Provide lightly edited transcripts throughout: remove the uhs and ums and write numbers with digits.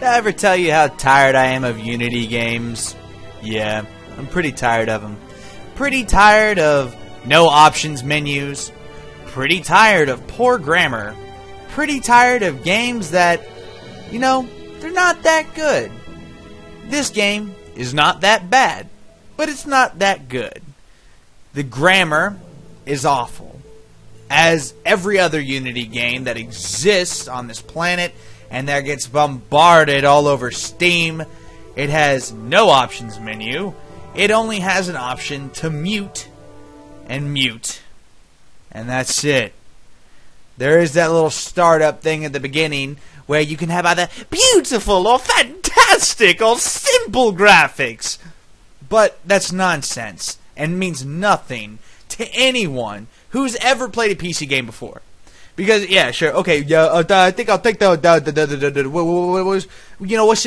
Did I ever tell you how tired I am of Unity games? Yeah, I'm pretty tired of them. Pretty tired of no options menus. Pretty tired of poor grammar. Pretty tired of games that, you know, they're not that good. This game is not that bad, but it's not that good. The grammar is awful. As every other Unity game that exists on this planet and that gets bombarded all over Steam, it has no options menu. It only has an option to mute and mute. And that's it. There is that little startup thing at the beginning where you can have either beautiful or fantastic or simple graphics. But that's nonsense and means nothing to anyone who's ever played a PC game before. Because, yeah, sure, okay, yeah, I think I'll take what's the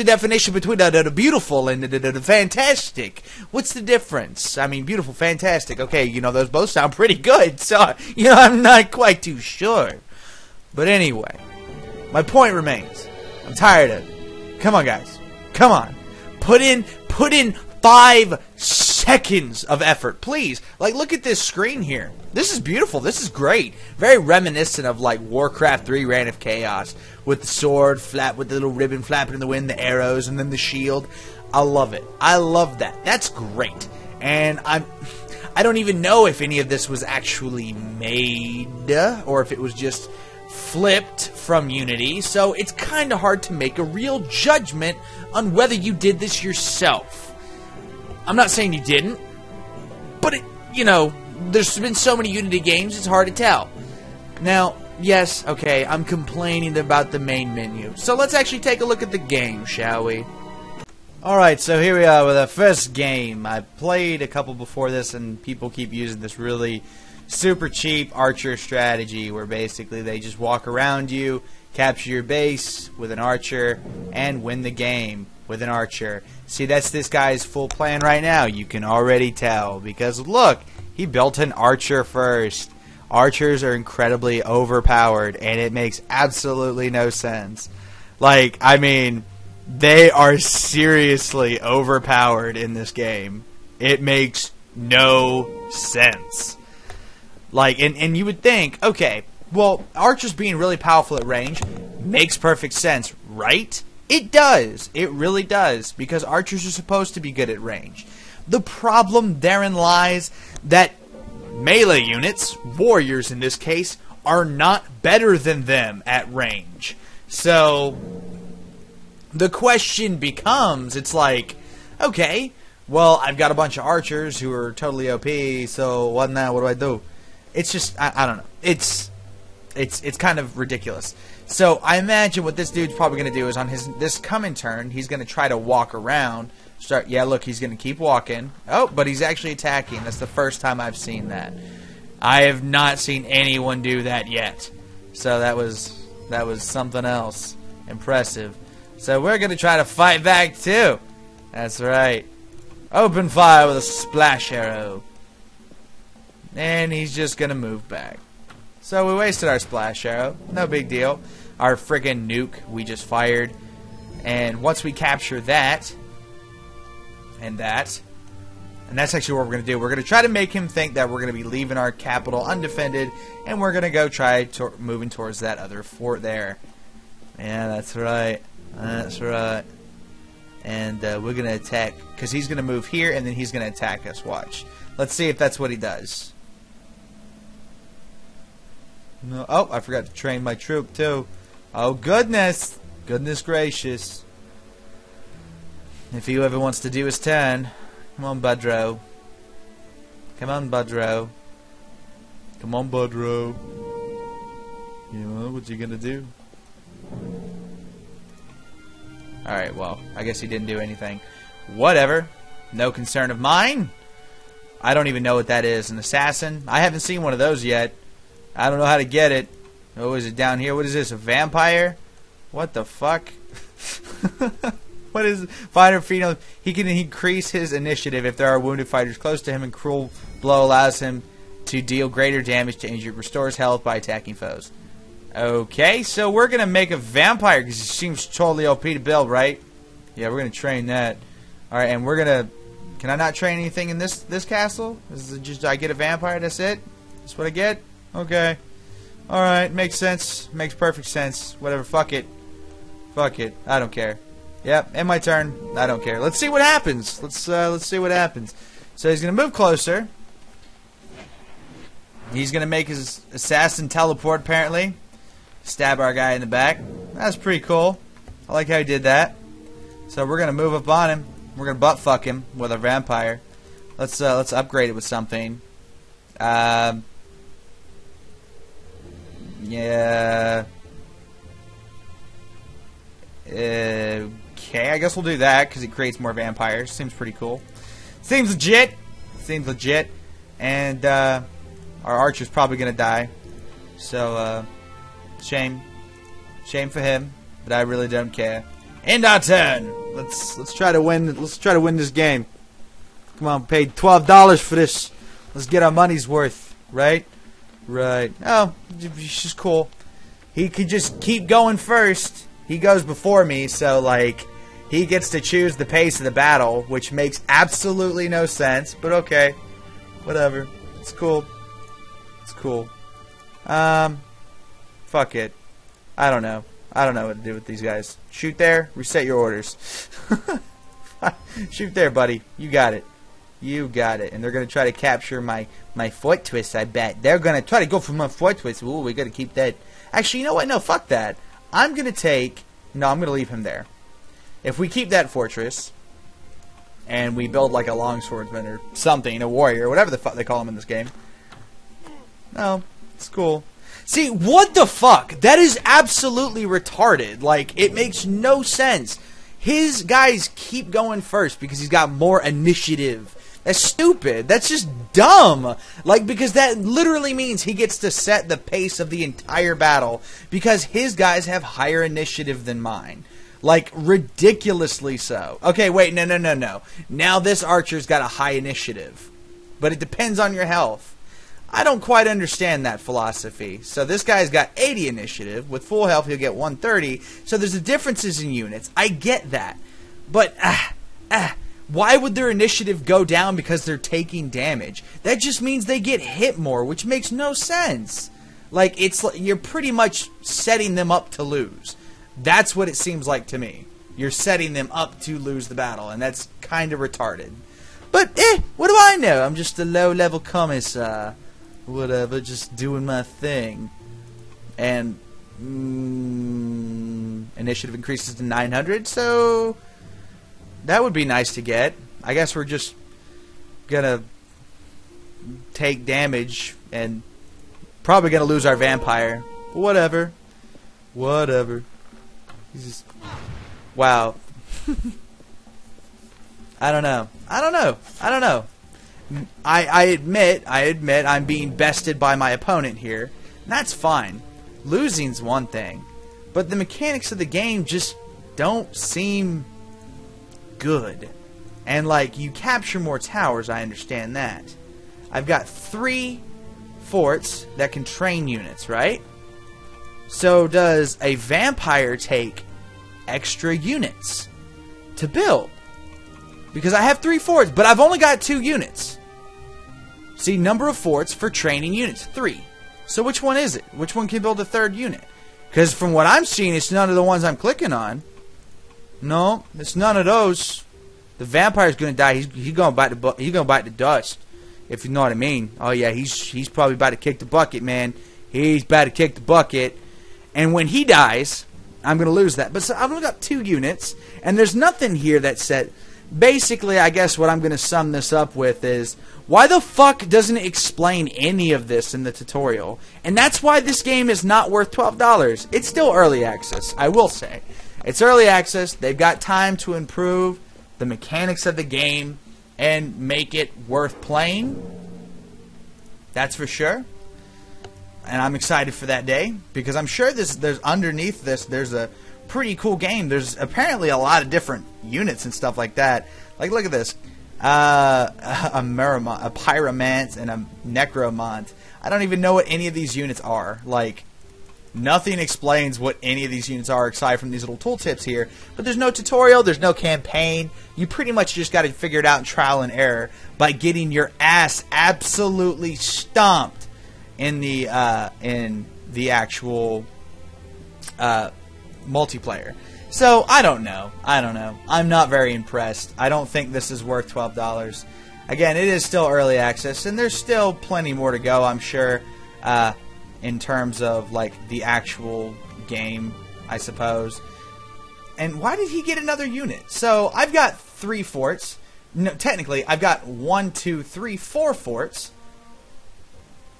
definition between the beautiful and the fantastic? What's the difference? I mean, beautiful, fantastic, okay, you know, those both sound pretty good, so, you know, I'm not quite too sure. But anyway, my point remains. I'm tired of it. Come on, guys. Come on. Put in 5 seconds of effort, please. Like, look at this screen here. This is beautiful. This is great. Very reminiscent of, like, Warcraft 3 Reign of Chaos. With the sword, with the little ribbon flapping in the wind, the arrows, and then the shield. I love it. I love that. That's great. And I don't even know if any of this was actually made, or if it was just flipped from Unity. So it's kind of hard to make a real judgment on whether you did this yourself. I'm not saying you didn't, but you know, there's been so many Unity games, it's hard to tell. Now, yes, okay, I'm complaining about the main menu. So let's actually take a look at the game, shall we? Alright, so here we are with our first game. I played a couple before this, and people keep using this really super cheap archer strategy, where basically they just walk around you, capture your base with an archer, and win the game with an archer. See, that's this guy's full plan right now. You can already tell, because look, he built an archer first. Archers are incredibly overpowered, and it makes absolutely no sense. Like, I mean, they are seriously overpowered in this game. It makes no sense. Like, and you would think, okay, well, archers being really powerful at range makes perfect sense, right? It does. It really does, because archers are supposed to be good at range. The problem therein lies that melee units, warriors in this case, are not better than them at range. So the question becomes, it's like, okay, well, I've got a bunch of archers who are totally OP, so what now? What do I do? It's just, I don't know. It's kind of ridiculous. So I imagine what this dude's probably going to do is on this coming turn, he's going to try to walk around. Yeah, look, he's going to keep walking. Oh, but he's actually attacking. That's the first time I've seen that. I have not seen anyone do that yet. So that was something else. Impressive. So we're going to try to fight back too. That's right. Open fire with a splash arrow. And he's just going to move back. So we wasted our splash arrow. No big deal. Our friggin' nuke we just fired. And once we capture that, and that's actually what we're going to do. We're going to try to make him think that we're going to be leaving our capital undefended, and we're going to go try moving towards that other fort there. Yeah, that's right. That's right. And we're going to attack, because he's going to move here, and then he's going to attack us. Watch. Let's see if that's what he does. No. Oh, I forgot to train my troop too. Oh goodness. Goodness gracious. If he ever wants to do his turn. Come on, Budro. Come on, Budro. Come on, Budro. You know what you gonna do? Alright, well, I guess he didn't do anything. Whatever. No concern of mine. I don't even know what that is. An assassin? I haven't seen one of those yet. I don't know how to get it. Oh, is it down here? What is this? A vampire? What the fuck? What is fighter pheno? He can increase his initiative if there are wounded fighters close to him, and cruel blow allows him to deal greater damage to injured, restores health by attacking foes. Okay, so we're going to make a vampire because he seems totally OP to build, right? Yeah, we're going to train that. Alright, and we're going to... Can I not train anything in this castle? Is it just I get a vampire, that's it? That's what I get? Okay. Alright, makes sense. Makes perfect sense. Whatever, fuck it. Fuck it. I don't care. Yep, and my turn. I don't care. Let's see what happens. Let's see what happens. So he's going to move closer. He's going to make his assassin teleport, apparently. Stab our guy in the back. That's pretty cool. I like how he did that. So we're going to move up on him. We're going to butt fuck him with a vampire. Let's upgrade it with something. Yeah. Okay, I guess we'll do that because it creates more vampires. Seems pretty cool. Seems legit. Seems legit. And our archer's probably going to die. So, shame. Shame for him. But I really don't care. End our turn. Let's try to win. Let's try to win this game. Come on, paid $12 for this. Let's get our money's worth, right? Right. Oh, it's just cool. He could just keep going first. He goes before me, so like he gets to choose the pace of the battle, which makes absolutely no sense. But okay, whatever. It's cool. It's cool. Fuck it. I don't know. I don't know what to do with these guys. Shoot there. Reset your orders. Shoot there, buddy. You got it. You got it. And they're going to try to capture my foot twist, I bet. They're going to try to go for my foot twist. Ooh, we got to keep that. Actually, you know what? No, fuck that. I'm going to take... No, I'm going to leave him there. If we keep that fortress, and we build like a longswordsman or something, a warrior, whatever the fuck they call him in this game. No, it's cool. See, what the fuck? That is absolutely retarded. Like, it makes no sense. His guys keep going first because he's got more initiative. That's stupid. That's just dumb. Like, because that literally means he gets to set the pace of the entire battle because his guys have higher initiative than mine. Like, ridiculously so. Okay, wait, no. Now this archer's got a high initiative. But it depends on your health. I don't quite understand that philosophy. So this guy's got 80 initiative. With full health, he'll get 130. So there's the differences in units. I get that. But, why would their initiative go down because they're taking damage? That just means they get hit more, which makes no sense. Like, you're pretty much setting them up to lose. That's what it seems like to me. You're setting them up to lose the battle, and that's kind of retarded. But, what do I know? I'm just a low-level commissar. Whatever, just doing my thing. And initiative increases to 900, so that would be nice to get. I guess we're just gonna take damage and probably gonna lose our vampire. Whatever. Whatever. He's just... Wow. I don't know. I admit I'm being bested by my opponent here. That's fine. Losing's one thing. But the mechanics of the game just don't seem good. And like, you capture more towers, I understand that. I've got 3 forts that can train units, right? So does a vampire take extra units to build? Because I have 3 forts, but I've only got 2 units. See, number of forts for training units, 3. So which one is it? Which one can build a 3rd unit? Because from what I'm seeing, it's none of the ones I'm clicking on. No, it's none of those. The vampire's gonna die. He's gonna bite the dust, if you know what I mean. Oh yeah, he's probably about to kick the bucket, man. He's about to kick the bucket. And when he dies, I'm gonna lose that. But so I've only got 2 units, and there's nothing here that said. Basically, I guess what I'm going to sum this up with is, why the fuck doesn't it explain any of this in the tutorial? And that's why this game is not worth $12. It's still early access, I will say. It's early access. They've got time to improve the mechanics of the game and make it worth playing. That's for sure. And I'm excited for that day, because I'm sure there's underneath this, there's a pretty cool game. There's apparently a lot of different units and stuff like that. Like, look at this. A Pyromant and a Necromant. I don't even know what any of these units are. Like, Nothing explains what any of these units are aside from these little tooltips here. But there's no tutorial, there's no campaign. You pretty much just got to figure it out in trial and error by getting your ass absolutely stomped in the actual multiplayer. So I don't know. I'm not very impressed. I don't think this is worth $12. Again, it is still early access, and there's still plenty more to go, I'm sure. In terms of like the actual game, I suppose. And why did he get another unit? So I've got 3 forts. No, technically, I've got 1, 2, 3, 4 forts.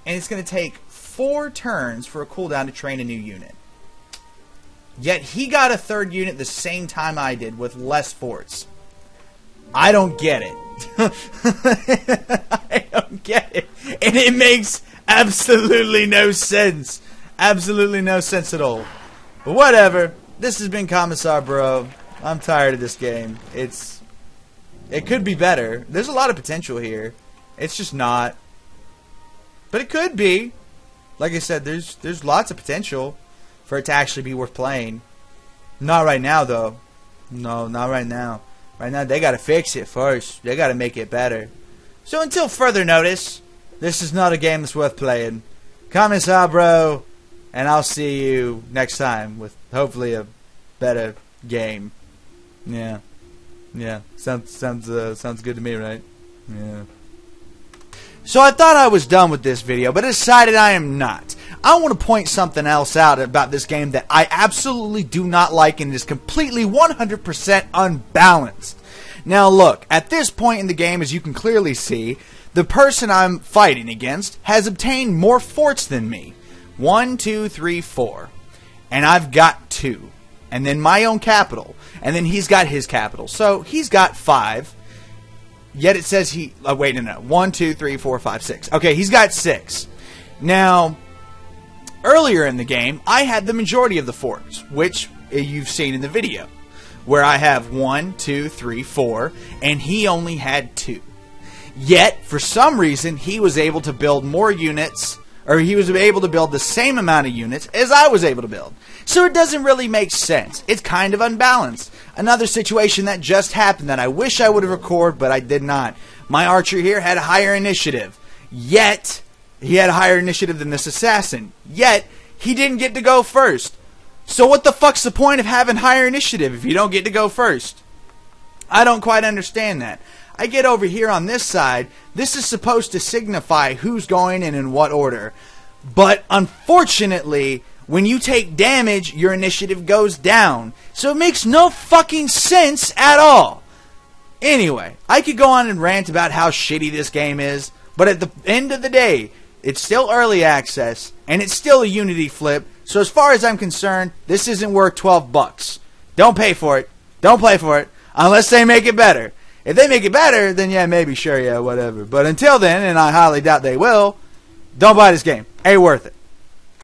And it's going to take 4 turns for a cooldown to train a new unit. Yet he got a 3rd unit the same time I did with less forts. I don't get it. I don't get it. And it makes absolutely no sense. Absolutely no sense at all. But whatever. This has been Commissar, bro. I'm tired of this game. It could be better. There's a lot of potential here. It's just not. But it could be. Like I said, there's lots of potential for it to actually be worth playing. Not right now, though. No, not right now. Right now, they gotta fix it first. They gotta make it better. So until further notice, this is not a game that's worth playing. Commissar, bro, and I'll see you next time with hopefully a better game. Yeah, sounds good to me, right? Yeah. So I thought I was done with this video, but I decided I am not. I want to point something else out about this game that I absolutely do not like and is completely 100% unbalanced. Now look, at this point in the game, as you can clearly see, the person I'm fighting against has obtained more forts than me. 1, 2, 3, 4. And I've got 2. And then my own capital. And then he's got his capital. So he's got 5. Yet it says he... Oh, wait, no. 1, 2, 3, 4, 5, 6. Okay, he's got 6. Now, earlier in the game, I had the majority of the forts, which you've seen in the video, where I have 1, 2, 3, 4, and he only had 2. Yet, for some reason, he was able to build more units, or he was able to build the same amount of units as I was able to build. So it doesn't really make sense. It's kind of unbalanced. Another situation that just happened that I wish I would have recorded, but I did not. My archer here had a higher initiative. Yet, he had a higher initiative than this assassin. Yet, he didn't get to go first. So what the fuck's the point of having higher initiative if you don't get to go first? I don't quite understand that. I get over here on this side. This is supposed to signify who's going and in what order. But unfortunately, when you take damage, your initiative goes down. So it makes no fucking sense at all. Anyway, I could go on and rant about how shitty this game is, but at the end of the day, it's still early access, and it's still a Unity flip. So as far as I'm concerned, this isn't worth 12 bucks. Don't pay for it. Don't play for it. Unless they make it better. If they make it better, then yeah, maybe, sure, yeah, whatever. But until then, and I highly doubt they will, don't buy this game. Ain't worth it.